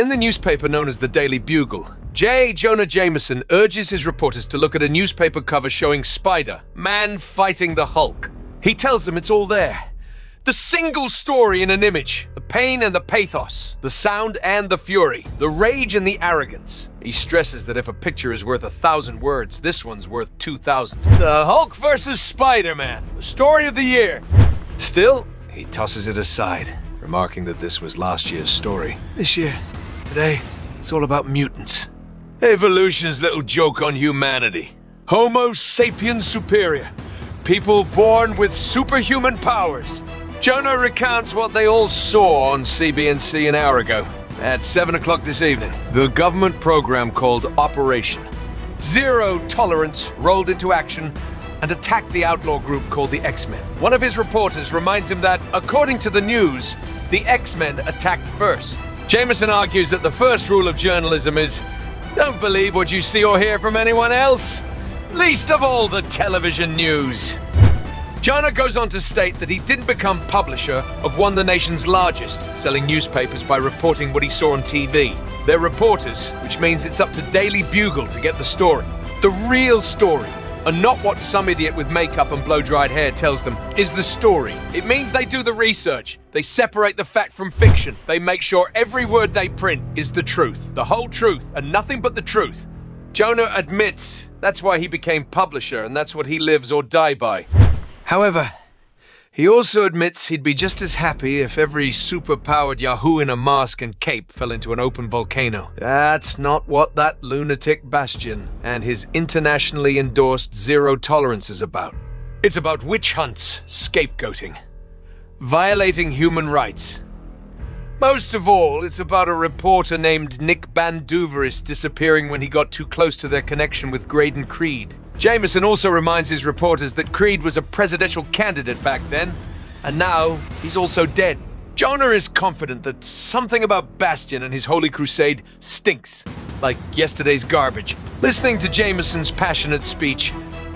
In the newspaper known as the Daily Bugle, Jonah Jameson urges his reporters to look at a newspaper cover showing Spider, man fighting the Hulk. He tells them it's all there. The single story in an image, the pain and the pathos, the sound and the fury, the rage and the arrogance. He stresses that if a picture is worth 1,000 words, this one's worth 2,000. The Hulk versus Spider-Man, the story of the year. Still, he tosses it aside, remarking that this was last year's story. This year, today, it's all about mutants. Evolution's little joke on humanity. Homo sapiens superior. People born with superhuman powers. Jonah recounts what they all saw on CBNC an hour ago, at 7 o'clock this evening. The government program called Operation Zero Tolerance rolled into action and attacked the outlaw group called the X-Men. One of his reporters reminds him that, according to the news, the X-Men attacked first. Jameson argues that the first rule of journalism is, don't believe what you see or hear from anyone else, least of all the television news. Jonah goes on to state that he didn't become publisher of one of the nation's largest selling newspapers by reporting what he saw on TV. They're reporters, which means it's up to Daily Bugle to get the story. The real story, and not what some idiot with makeup and blow-dried hair tells them, is the story. It means they do the research. They separate the fact from fiction. They make sure every word they print is the truth, the whole truth, and nothing but the truth. Jonah admits that's why he became publisher, and that's what he lives or die by. However, he also admits he'd be just as happy if every super-powered Yahoo in a mask and cape fell into an open volcano. That's not what that lunatic Bastion and his internationally endorsed zero tolerance is about. It's about witch hunts, scapegoating, violating human rights. Most of all, it's about a reporter named Nick Banduveris disappearing when he got too close to their connection with Graydon Creed. Jameson also reminds his reporters that Creed was a presidential candidate back then, and now he's also dead. Jonah is confident that something about Bastion and his holy crusade stinks, like yesterday's garbage. Listening to Jameson's passionate speech,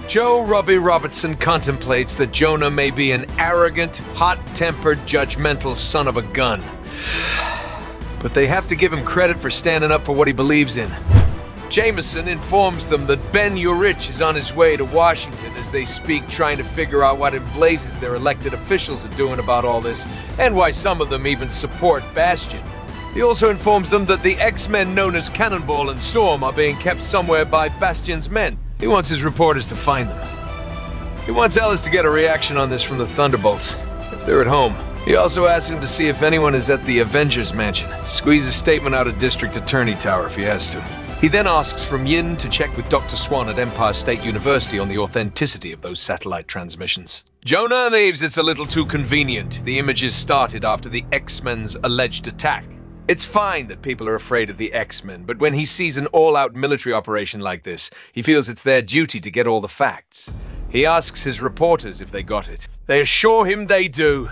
Joe Robbie Robertson contemplates that Jonah may be an arrogant, hot-tempered, judgmental son of a gun. But they have to give him credit for standing up for what he believes in. Jameson informs them that Ben Gyrich is on his way to Washington as they speak, trying to figure out what in blazes their elected officials are doing about all this, and why some of them even support Bastion. He also informs them that the X-Men known as Cannonball and Storm are being kept somewhere by Bastion's men. He wants his reporters to find them. He wants Ellis to get a reaction on this from the Thunderbolts, if they're at home. He also asks him to see if anyone is at the Avengers Mansion. Squeeze a statement out of District Attorney Tower if he has to. He then asks from Yin to check with Dr. Swan at Empire State University on the authenticity of those satellite transmissions. Jonah believes it's a little too convenient. The images started after the X-Men's alleged attack. It's fine that people are afraid of the X-Men, but when he sees an all-out military operation like this, he feels it's their duty to get all the facts. He asks his reporters if they got it. They assure him they do.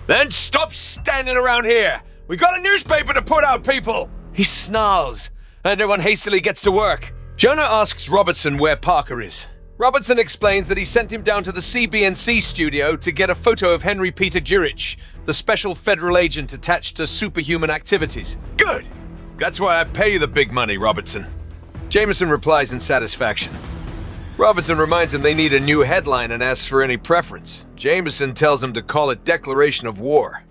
Then stop standing around here! We got a newspaper to put out, people! He snarls, and everyone hastily gets to work. Jonah asks Robertson where Parker is. Robertson explains that he sent him down to the CBNC studio to get a photo of Henry Peter Gyrich, the special federal agent attached to superhuman activities. Good! That's why I pay you the big money, Robertson. Jameson replies in satisfaction. Robertson reminds him they need a new headline and asks for any preference. Jameson tells him to call it Declaration of War.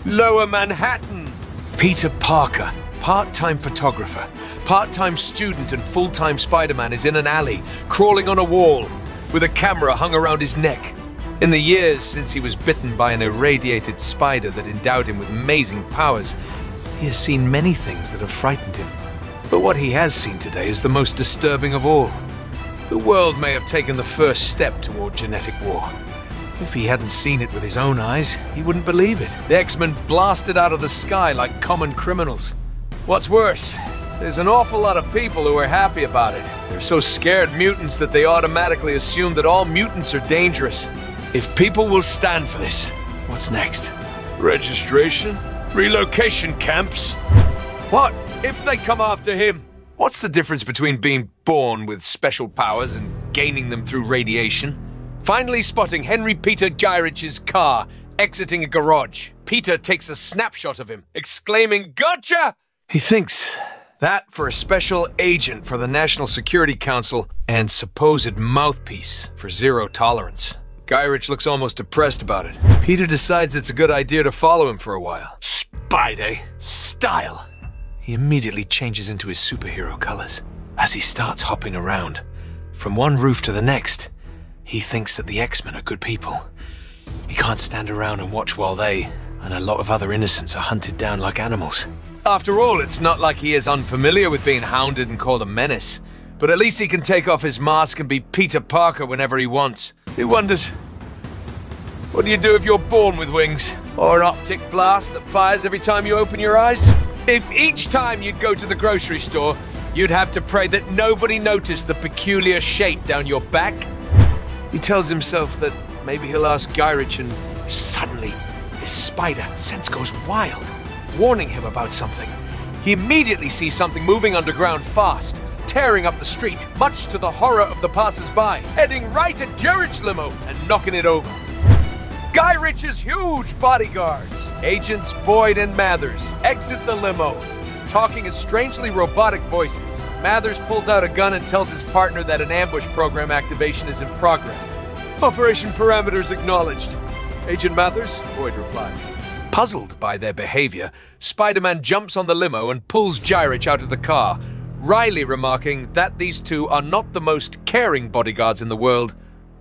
Lower Manhattan! Peter Parker, part-time photographer, part-time student and full-time Spider-Man, is in an alley, crawling on a wall, with a camera hung around his neck. In the years since he was bitten by an irradiated spider that endowed him with amazing powers, he has seen many things that have frightened him. But what he has seen today is the most disturbing of all. The world may have taken the first step toward genetic war. If he hadn't seen it with his own eyes, he wouldn't believe it. The X-Men blasted out of the sky like common criminals. What's worse, there's an awful lot of people who are happy about it. They're so scared mutants that they automatically assume that all mutants are dangerous. If people will stand for this, what's next? Registration? Relocation camps? What if they come after him? What's the difference between being born with special powers and gaining them through radiation? Finally spotting Henry Peter Gyrich's car exiting a garage, Peter takes a snapshot of him, exclaiming, "Gotcha!" He thinks that for a special agent for the National Security Council and supposed mouthpiece for zero tolerance. Gyrich looks almost depressed about it. Peter decides it's a good idea to follow him for a while. Spidey style. He immediately changes into his superhero colors as he starts hopping around. From one roof to the next, he thinks that the X-Men are good people. He can't stand around and watch while they, and a lot of other innocents, are hunted down like animals. After all, it's not like he is unfamiliar with being hounded and called a menace. But at least he can take off his mask and be Peter Parker whenever he wants. He wonders, what do you do if you're born with wings? Or an optic blast that fires every time you open your eyes? If each time you'd go to the grocery store, you'd have to pray that nobody noticed the peculiar shape down your back? He tells himself that maybe he'll ask Gyrich, and suddenly his spider sense goes wild, warning him about something. He immediately sees something moving underground fast, tearing up the street, much to the horror of the passers-by, heading right at Gyrich's limo and knocking it over. Gyrich's huge bodyguards, Agents Boyd and Mathers, exit the limo, talking in strangely robotic voices. Mathers pulls out a gun and tells his partner that an ambush program activation is in progress. Operation parameters acknowledged. Agent Mathers, Boyd replies. Puzzled by their behavior, Spider-Man jumps on the limo and pulls Gyrich out of the car, wryly remarking that these two are not the most caring bodyguards in the world.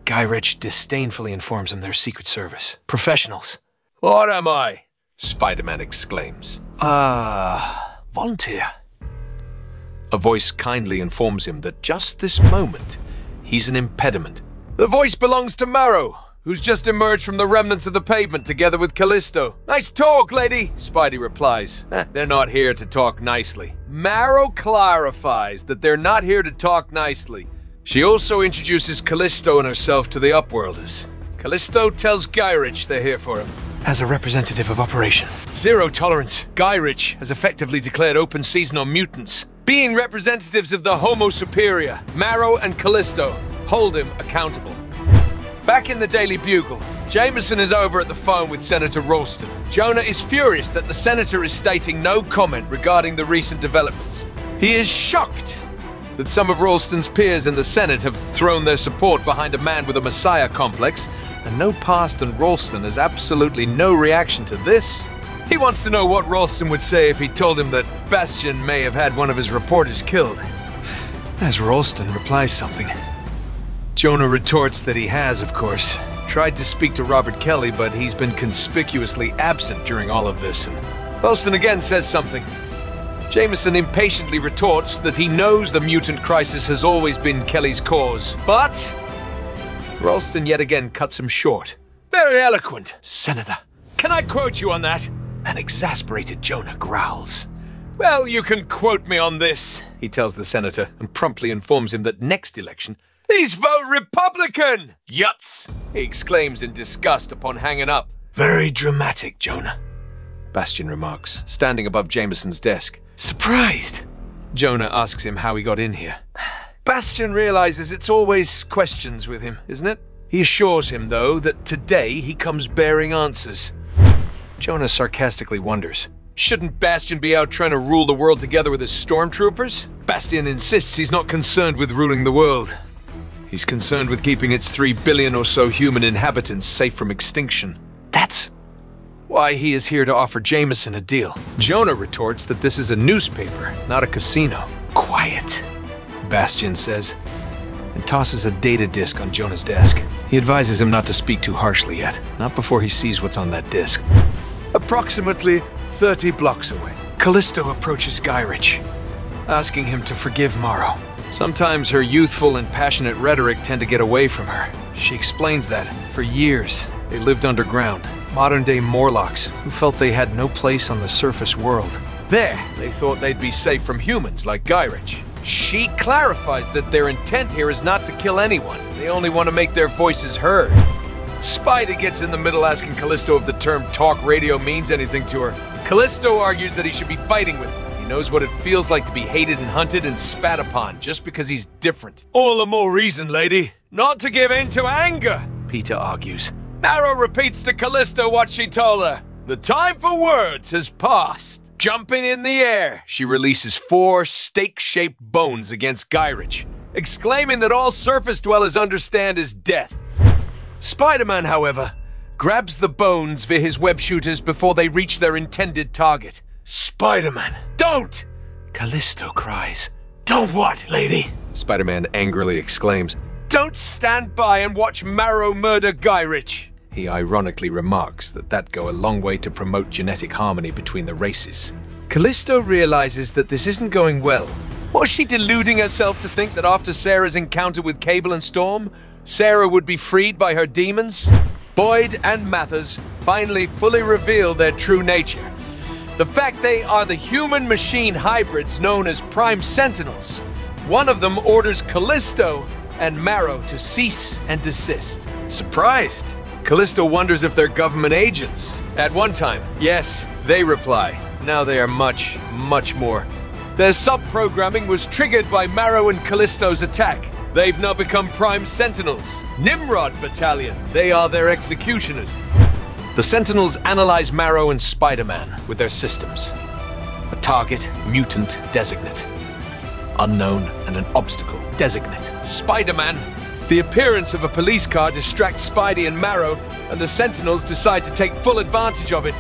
Gyrich disdainfully informs him they're Secret Service. Professionals. What am I? Spider-Man exclaims. Volunteer. A voice kindly informs him that just this moment, he's an impediment. The voice belongs to Marrow, who's just emerged from the remnants of the pavement together with Callisto. Nice talk, lady, Spidey replies. They're not here to talk nicely. Marrow clarifies that they're not here to talk nicely. She also introduces Callisto and herself to the Upworlders. Callisto tells Gyrich they're here for him. As a representative of Operation Zero Tolerance, Gyrich has effectively declared open season on mutants. Being representatives of the Homo Superior, Marrow and Callisto hold him accountable. Back in the Daily Bugle, Jameson is over at the phone with Senator Ralston. Jonah is furious that the senator is stating no comment regarding the recent developments. He is shocked that some of Ralston's peers in the Senate have thrown their support behind a man with a messiah complex, and no past, and Ralston has absolutely no reaction to this. He wants to know what Ralston would say if he told him that Bastion may have had one of his reporters killed. As Ralston replies something, Jonah retorts that he has, of course, tried to speak to Robert Kelly, but he's been conspicuously absent during all of this, and Ralston again says something. Jameson impatiently retorts that he knows the mutant crisis has always been Kelly's cause, but Ralston yet again cuts him short. Very eloquent, Senator. Can I quote you on that? An exasperated Jonah growls. Well, you can quote me on this, he tells the senator, and promptly informs him that next election, please vote Republican! Yuts! He exclaims in disgust upon hanging up. Very dramatic, Jonah, Bastion remarks, standing above Jameson's desk. Surprised? Jonah asks him how he got in here. Bastion realizes it's always questions with him, isn't it? He assures him, though, that today he comes bearing answers. Jonah sarcastically wonders, shouldn't Bastion be out trying to rule the world together with his stormtroopers? Bastion insists he's not concerned with ruling the world. He's concerned with keeping its 3 billion or so human inhabitants safe from extinction. That's why he is here to offer Jameson a deal. Jonah retorts that this is a newspaper, not a casino. Quiet, Bastion says, and tosses a data disk on Jonah's desk. He advises him not to speak too harshly yet, not before he sees what's on that disk. Approximately 30 blocks away, Callisto approaches Gyrich, asking him to forgive Marrow. Sometimes her youthful and passionate rhetoric tend to get away from her. She explains that, for years, they lived underground, modern-day Morlocks who felt they had no place on the surface world. There, they thought they'd be safe from humans like Gyrich. She clarifies that their intent here is not to kill anyone. They only want to make their voices heard. Spidey gets in the middle, asking Callisto if the term talk radio means anything to her. Callisto argues that he should be fighting with her. He knows what it feels like to be hated and hunted and spat upon just because he's different. All the more reason, lady, not to give in to anger, Peter argues. Marrow repeats to Callisto what she told her. The time for words has passed. Jumping in the air, she releases 4 stake-shaped bones against Gyrich, exclaiming that all surface dwellers understand is death. Spider-Man, however, grabs the bones via his web shooters before they reach their intended target. Spider-Man, don't! Callisto cries. Don't what, lady? Spider-Man angrily exclaims. Don't stand by and watch Marrow murder Gyrich. He ironically remarks that that'd go a long way to promote genetic harmony between the races. Callisto realizes that this isn't going well. Was she deluding herself to think that after Sarah's encounter with Cable and Storm, Sarah would be freed by her demons? Boyd and Mathers finally fully reveal their true nature. The fact they are the human-machine hybrids known as Prime Sentinels. One of them orders Callisto and Marrow to cease and desist. Surprised, Callisto wonders if they're government agents. At one time, yes, they reply. Now they are much, much more. Their sub-programming was triggered by Marrow and Callisto's attack. They've now become Prime Sentinels. Nimrod Battalion. They are their executioners. The Sentinels analyze Marrow and Spider-Man with their systems. A target, mutant, designate. Unknown and an obstacle, designate. Spider-Man. The appearance of a police car distracts Spidey and Marrow, and the Sentinels decide to take full advantage of it.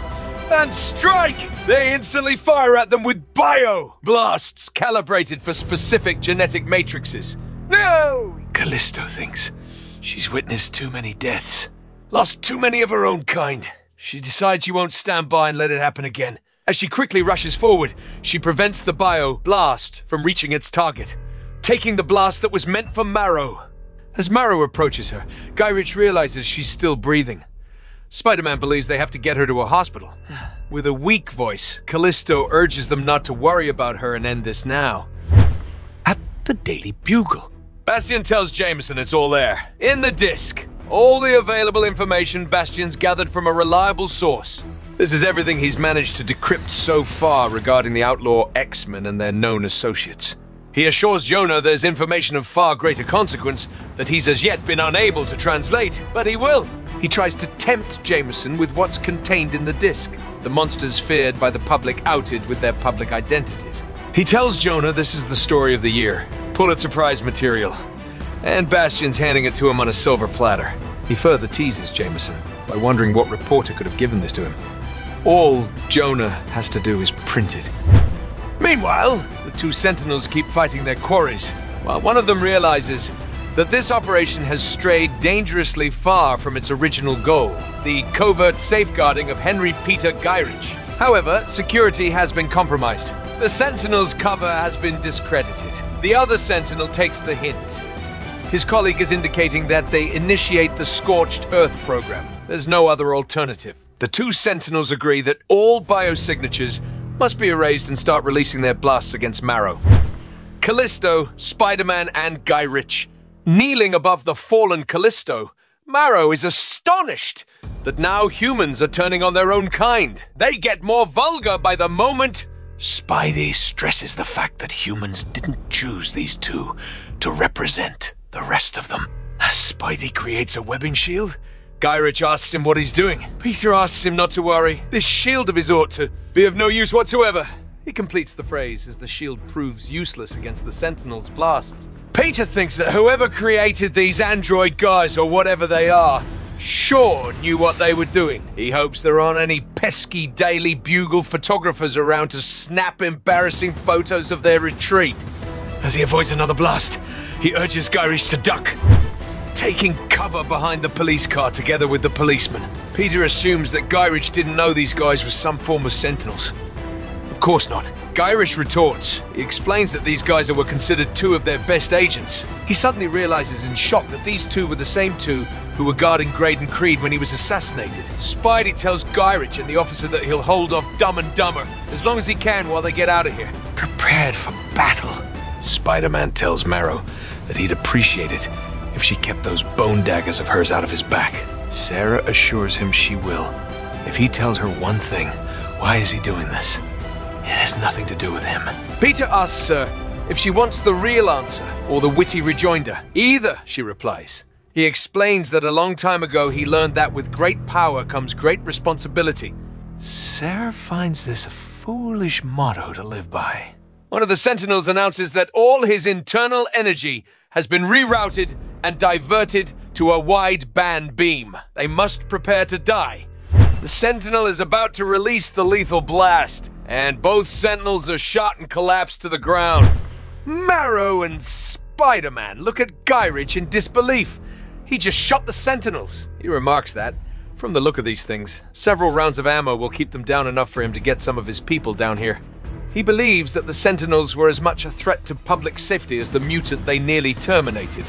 And strike! They instantly fire at them with bio blasts calibrated for specific genetic matrices. No! Callisto thinks she's witnessed too many deaths. Lost too many of her own kind. She decides she won't stand by and let it happen again. As she quickly rushes forward, she prevents the bio blast from reaching its target, taking the blast that was meant for Marrow. As Marrow approaches her, Gyrich realizes she's still breathing. Spider-Man believes they have to get her to a hospital. With a weak voice, Callisto urges them not to worry about her and end this now. At the Daily Bugle, Bastion tells Jameson it's all there, in the disc. All the available information Bastion's gathered from a reliable source. This is everything he's managed to decrypt so far regarding the outlaw X-Men and their known associates. He assures Jonah there's information of far greater consequence that he's as yet been unable to translate, but he will. He tries to tempt Jameson with what's contained in the disc, the monsters feared by the public outed with their public identities. He tells Jonah this is the story of the year, Pulitzer Prize material, and Bastion's handing it to him on a silver platter. He further teases Jameson by wondering what reporter could have given this to him. All Jonah has to do is print it. Meanwhile, the 2 Sentinels keep fighting their quarries, while one of them realizes that this operation has strayed dangerously far from its original goal, the covert safeguarding of Henry Peter Gyrich. However, security has been compromised. The Sentinel's cover has been discredited. The other Sentinel takes the hint. His colleague is indicating that they initiate the Scorched Earth program. There's no other alternative. The 2 Sentinels agree that all biosignatures must be erased and start releasing their blasts against Marrow. Callisto, Spider-Man, and Gyrich. Kneeling above the fallen Callisto, Marrow is astonished that now humans are turning on their own kind. They get more vulgar by the moment. Spidey stresses the fact that humans didn't choose these 2 to represent the rest of them. Spidey creates a webbing shield. Gyrich asks him what he's doing. Peter asks him not to worry. This shield of his ought to be of no use whatsoever. He completes the phrase as the shield proves useless against the Sentinel's blasts. Peter thinks that whoever created these android guys, or whatever they are, sure knew what they were doing. He hopes there aren't any pesky Daily Bugle photographers around to snap embarrassing photos of their retreat. As he avoids another blast, he urges Gyrich to duck, taking cover behind the police car together with the policeman. Peter assumes that Gyrich didn't know these guys were some form of Sentinels. Of course not. Gyrich retorts. He explains that these guys were considered 2 of their best agents. He suddenly realizes in shock that these 2 were the same 2 who were guarding Graydon Creed when he was assassinated. Spidey tells Gyrich and the officer that he'll hold off Dumb and Dumber as long as he can while they get out of here. Prepared for battle. Spider-Man tells Marrow that he'd appreciate it if she kept those bone daggers of hers out of his back. Sarah assures him she will. If he tells her one thing, why is he doing this? It has nothing to do with him. Peter asks her if she wants the real answer or the witty rejoinder. Either, she replies. He explains that a long time ago he learned that with great power comes great responsibility. Sarah finds this a foolish motto to live by. One of the Sentinels announces that all his internal energy has been rerouted and diverted to a wide-band beam. They must prepare to die. The Sentinel is about to release the lethal blast, and both Sentinels are shot and collapse to the ground. Marrow and Spider-Man look at Gyrich in disbelief. He just shot the Sentinels. He remarks that, from the look of these things, several rounds of ammo will keep them down enough for him to get some of his people down here. He believes that the Sentinels were as much a threat to public safety as the mutant they nearly terminated.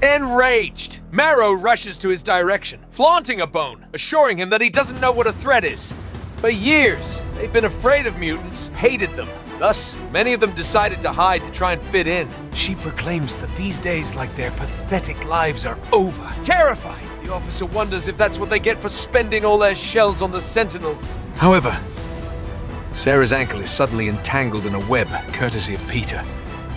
Enraged, Marrow rushes to his direction, flaunting a bone, assuring him that he doesn't know what a threat is. For years, they've been afraid of mutants, hated them. Thus, many of them decided to hide to try and fit in. She proclaims that these days, like their pathetic lives, are over. Terrified, the officer wonders if that's what they get for spending all their shells on the Sentinels. However, Sarah's ankle is suddenly entangled in a web, courtesy of Peter.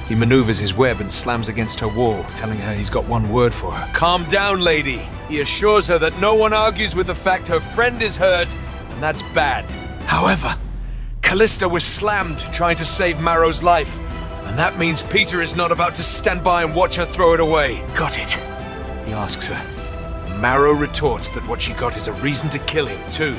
He maneuvers his web and slams against her wall, telling her he's got one word for her. Calm down, lady. He assures her that no one argues with the fact her friend is hurt, and that's bad. However, Callisto was slammed trying to save Marrow's life, and that means Peter is not about to stand by and watch her throw it away. Got it? He asks her. Marrow retorts that what she got is a reason to kill him, too.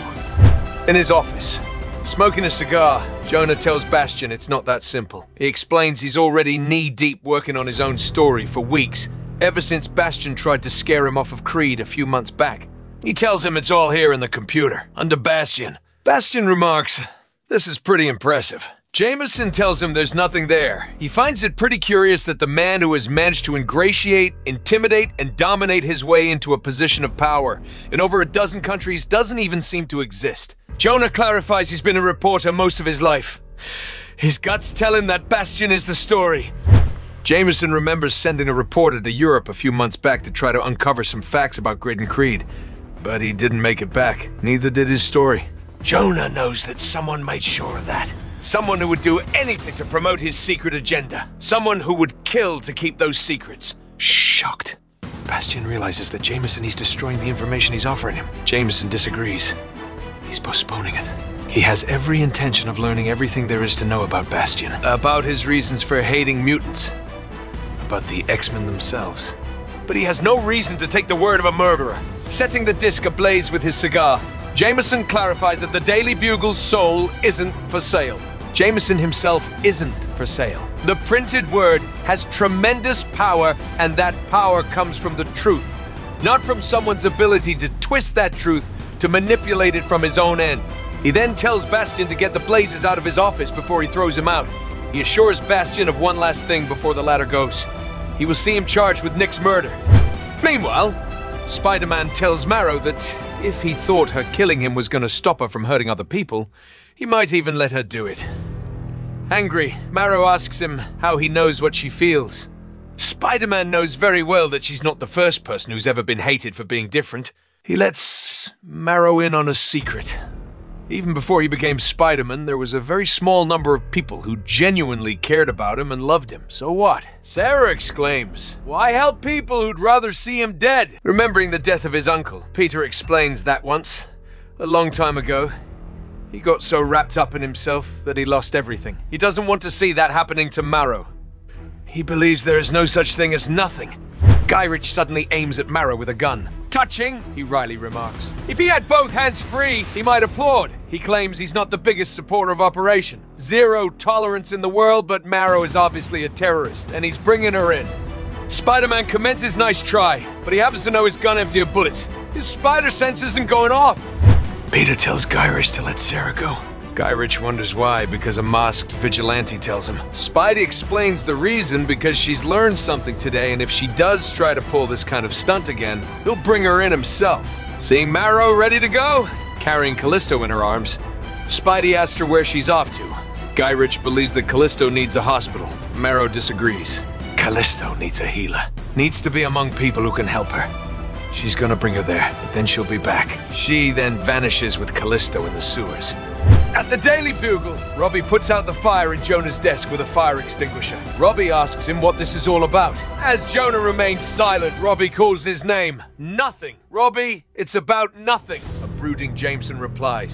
In his office, smoking a cigar, Jonah tells Bastion it's not that simple. He explains he's already knee-deep working on his own story for weeks, ever since Bastion tried to scare him off of Creed a few months back. He tells him it's all here in the computer, under Bastion. Bastion remarks, "This is pretty impressive." Jameson tells him there's nothing there. He finds it pretty curious that the man who has managed to ingratiate, intimidate, and dominate his way into a position of power in over a dozen countries doesn't even seem to exist. Jonah clarifies he's been a reporter most of his life. His guts tell him that Bastion is the story. Jameson remembers sending a reporter to Europe a few months back to try to uncover some facts about Grid and Creed, but he didn't make it back. Neither did his story. Jonah knows that someone made sure of that. Someone who would do anything to promote his secret agenda. Someone who would kill to keep those secrets. Shocked, Bastion realizes that Jameson is destroying the information he's offering him. Jameson disagrees. He's postponing it. He has every intention of learning everything there is to know about Bastion. About his reasons for hating mutants. About the X-Men themselves. But he has no reason to take the word of a murderer. Setting the disc ablaze with his cigar, Jameson clarifies that the Daily Bugle's soul isn't for sale. Jameson himself isn't for sale. The printed word has tremendous power, and that power comes from the truth, not from someone's ability to twist that truth to manipulate it from his own end. He then tells Bastion to get the blazes out of his office before he throws him out. He assures Bastion of one last thing before the latter goes. He will see him charged with Nick's murder. Meanwhile, Spider-Man tells Marrow that if he thought her killing him was going to stop her from hurting other people, he might even let her do it. Angry, Marrow asks him how he knows what she feels. Spider-Man knows very well that she's not the first person who's ever been hated for being different. He lets Marrow in on a secret. Even before he became Spider-Man, there was a very small number of people who genuinely cared about him and loved him. So what? Sarah exclaims, "Why help people who'd rather see him dead?" Remembering the death of his uncle, Peter explains that once, a long time ago, he got so wrapped up in himself that he lost everything. He doesn't want to see that happening to Marrow. He believes there is no such thing as nothing. Gyrich suddenly aims at Marrow with a gun. "Touching," he wryly remarks. "If he had both hands free, he might applaud." He claims he's not the biggest supporter of Operation. Zero tolerance in the world, but Marrow is obviously a terrorist, and he's bringing her in. Spider-Man commences nice try, but he happens to know his gun empty of bullets. His spider sense isn't going off. Peter tells Gyrich to let Sarah go. Gyrich wonders why, because a masked vigilante tells him. Spidey explains the reason because she's learned something today, and if she does try to pull this kind of stunt again, he'll bring her in himself. Seeing Marrow ready to go, carrying Callisto in her arms, Spidey asks her where she's off to. Gyrich believes that Callisto needs a hospital. Marrow disagrees. Callisto needs a healer. Needs to be among people who can help her. She's gonna bring her there, but then she'll be back. She then vanishes with Callisto in the sewers. At the Daily Bugle, Robbie puts out the fire in Jonah's desk with a fire extinguisher. Robbie asks him what this is all about. As Jonah remains silent, Robbie calls his name. Nothing. Robbie, it's about nothing, a brooding Jameson replies.